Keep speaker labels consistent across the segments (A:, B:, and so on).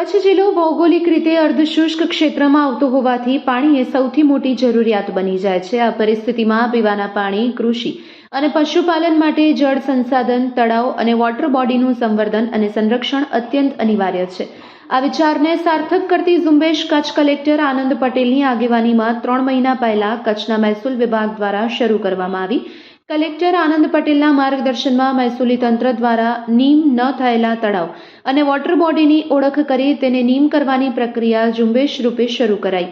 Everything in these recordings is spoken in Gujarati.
A: કચ્છ જિલ્લો ભૌગોલિક રીતે અર્ધશુષ્ક ક્ષેત્રમાં આવતો હોવાથી પાણી એ સૌથી મોટી જરૂરિયાત બની જાય છે। આ પરિસ્થિતિમાં પીવાના પાણી, કૃષિ અને પશુપાલન માટે જળ સંસાધન, તળાવ અને વોટર બોડીનું સંવર્ધન અને સંરક્ષણ અત્યંત અનિવાર્ય છે। આ વિચારને સાર્થક કરતી ઝુંબેશ કચ્છ કલેક્ટર આનંદ પટેલની આગેવાનીમાં 3 મહિના પહેલા કચ્છના મહેસૂલ વિભાગ દ્વારા શરૂ કરવામાં આવી। કલેક્ટર આનંદ પટેલના માર્ગદર્શનમાં મહેસૂલી તંત્ર દ્વારા નીમ ન થયેલા તળાવ અને વોટર બોડીની ઓળખ કરી તેને નીમ કરવાની પ્રક્રિયા ઝુંબેશ રૂપે શરૂ કરાઈ।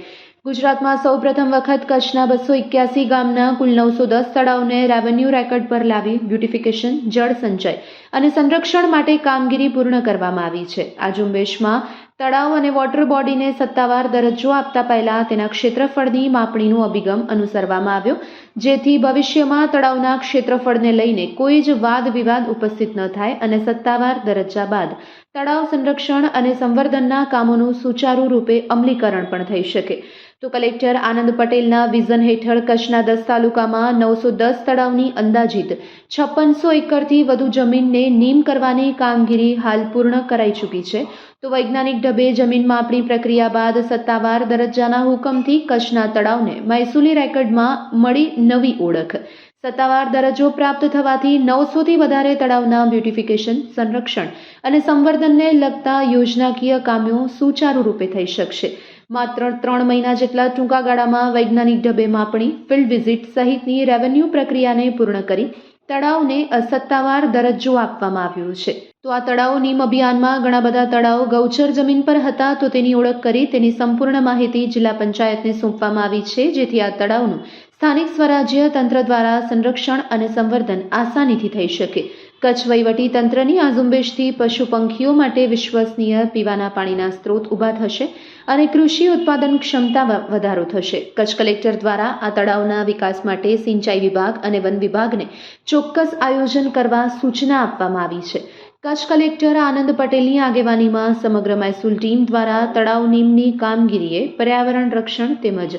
A: ગુજરાતમાં સૌપ્રથમ વખત કચ્છના 281 ગામના કુલ 910 તળાવને રેવન્યુ રેકર્ડ પર લાવી બ્યુટિફિકેશન, જળ સંચય અને સંરક્ષણ માટે કામગીરી પૂર્ણ કરવામાં આવી છે। આ ઝુંબેશમાં તળાવ અને વોટર બોડીને સત્તાવાર દરજ્જો આપતા પહેલા તેના ક્ષેત્રફળની માપણીનો અભિગમ અનુસરવામાં આવ્યો, જેથી ભવિષ્યમાં તળાવના ક્ષેત્રફળને લઈને કોઈ જ વાદ વિવાદ ઉપસ્થિત ન થાય અને સત્તાવાર દરજ્જા બાદ તળાવ સંરક્ષણ અને સંવર્ધનના કામોનું સુચારુ રૂપે અમલીકરણ પણ થઈ શકે। તો કલેક્ટર આનંદ પટેલના વિઝન હેઠળ કચ્છના 10 તાલુકામાં 910 તળાવની અંદાજિત 5600 એકરથી વધુ જમીનને નીમ કરવાની કામગીરી હાલ પૂર્ણ કરાઈ ચૂકી છે। તો વૈજ્ઞાનિક ઢબે જમીન માપણી પ્રક્રિયા બાદ સત્તાવાર દરજ્જાના હુકમથી કચ્છના તળાવને મહેસૂલી રેકર્ડમાં મળી નવી ઓળખ। સત્તાવાર દરજ્જો પ્રાપ્ત થવાથી 900થી વધારે તળાવના બ્યુટિફિકેશન, સંરક્ષણ અને સંવર્ધનને લગતા યોજનાકીય કામો સુચારુ રૂપે થઈ શકશે। માત્ર 3 મહિના જેટલા ટૂંકા ગાળામાં વૈજ્ઞાનિક ઢબે માપણી, ફિલ્ડ વિઝિટ સહિતની રેવન્યુ પ્રક્રિયાને પૂર્ણ કરી તળાવને સત્તાવાર દરજ્જો આપવામાં આવ્યો છે। તો આ તળાવ નીમ અભિયાનમાં ઘણા બધા તળાવ ગૌચર જમીન પર હતા, તો તેની ઓળખ કરી તેની સંપૂર્ણ માહિતી જિલ્લા પંચાયતને સોંપવામાં આવી છે, જેથી આ તળાવનું સ્થાનિક સ્વરાજ્ય તંત્ર દ્વારા સંરક્ષણ અને સંવર્ધન આસાનીથી થઈ શકે। કચ્છ વહીવટી તંત્રની આ ઝુંબેશથી પશુ પંખીઓ માટે વિશ્વસનીય પીવાના પાણીના સ્ત્રોત ઊભા થશે અને કૃષિ ઉત્પાદન ક્ષમતા વધારો થશે। કચ્છ કલેક્ટર દ્વારા આ તળાવના વિકાસ માટે સિંચાઈ વિભાગ અને વન વિભાગને ચોક્કસ આયોજન કરવા સૂચના આપવામાં આવી છે। કચ્છ કલેક્ટર આનંદ પટેલની આગેવાનીમાં સમગ્ર મહેસૂલ ટીમ દ્વારા તળાવ નીમની કામગીરીએ પર્યાવરણ રક્ષણ તેમજ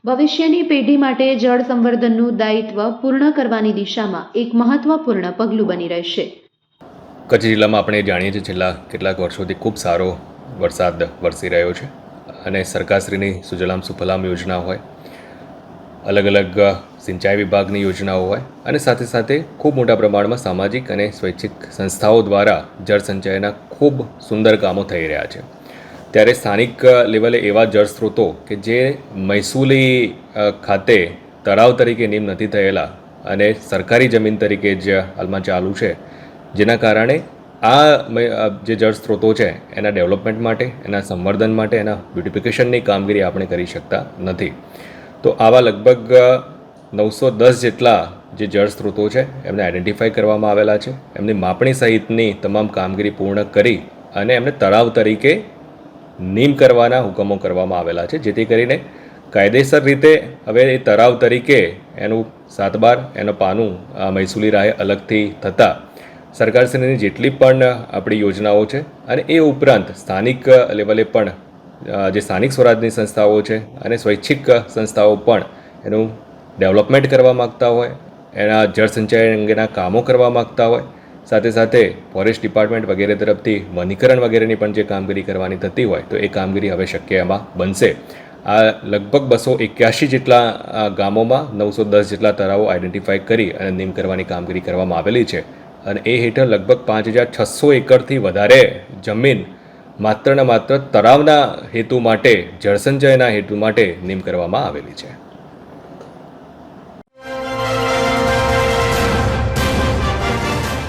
A: ભવિષ્યની પેઢી માટે જળ સંવર્ધનનું દાયિત્વ પૂર્ણ કરવાની દિશામાં એક મહત્વપૂર્ણ પગલું બની રહેશે।
B: કચ્છ જિલ્લામાં આપણે જાણીએ છીએ છેલ્લા કેટલાક વર્ષોથી ખૂબ સારો વરસાદ વરસી રહ્યો છે અને સરકારશ્રીની સુજલામ સુફલામ યોજના હોય, અલગ અલગ સિંચાઈ વિભાગની યોજનાઓ હોય અને સાથે સાથે ખૂબ મોટા પ્રમાણમાં સામાજિક અને સ્વૈચ્છિક સંસ્થાઓ દ્વારા જળ સંચયના ખૂબ સુંદર કામો થઈ રહ્યા છે। ત્યારે સ્થાનિક લેવલે એવા જળ સ્ત્રોતો કે જે મહેસૂલી ખાતે તળાવ તરીકે નીમ નથી થયેલા અને સરકારી જમીન તરીકે જ હાલમાં ચાલુ છે, જેના કારણે આ જે જળ સ્ત્રોતો છે એના ડેવલપમેન્ટ માટે, એના સંવર્ધન માટે, એના બ્યુટિફિકેશનની કામગીરી આપણે કરી શકતા નથી। તો આવા લગભગ 910 જેટલા જે જળ સ્ત્રોતો છે એમને આઈડેન્ટિફાઈ કરવામાં આવેલા છે, એમની માપણી સહિતની તમામ કામગીરી પૂર્ણ કરી અને એમને તળાવ તરીકે નીમ કરવાના હુકમો કરવામાં આવેલા છે, જેથી કરીને કાયદેસર રીતે હવે એ તળાવ તરીકે એનું 7/12 એનું પાનું મહેસૂલી રાહે અલગથી થતાં સરકારશ્રીની જેટલી પણ આપણી યોજનાઓ છે અને એ ઉપરાંત સ્થાનિક લેવલે પણ જે સ્થાનિક સ્વરાજની સંસ્થાઓ છે અને સ્વૈચ્છિક સંસ્થાઓ પણ એનું ડેવલપમેન્ટ કરવા માગતા હોય, એના જળ સંચય અંગેના કામો કરવા માગતા હોય, સાથે સાથે ફોરેસ્ટ ડિપાર્ટમેન્ટ વગેરે તરફથી વનીકરણ વગેરેની પણ જે કામગીરી કરવાની થતી હોય તો એ કામગીરી હવે શક્ય એમાં બનશે। આ લગભગ 281 જેટલા ગામોમાં 910 જેટલા તળાવો આઈડેન્ટિફાઈ કરી અને નીમ કરવાની કામગીરી કરવામાં આવેલી છે અને એ હેઠળ લગભગ 5600 એકરથી વધારે જમીન માત્ર ને માત્ર તળાવના હેતુ માટે, જળસંચયના હેતુ માટે નીમ કરવામાં આવેલી છે।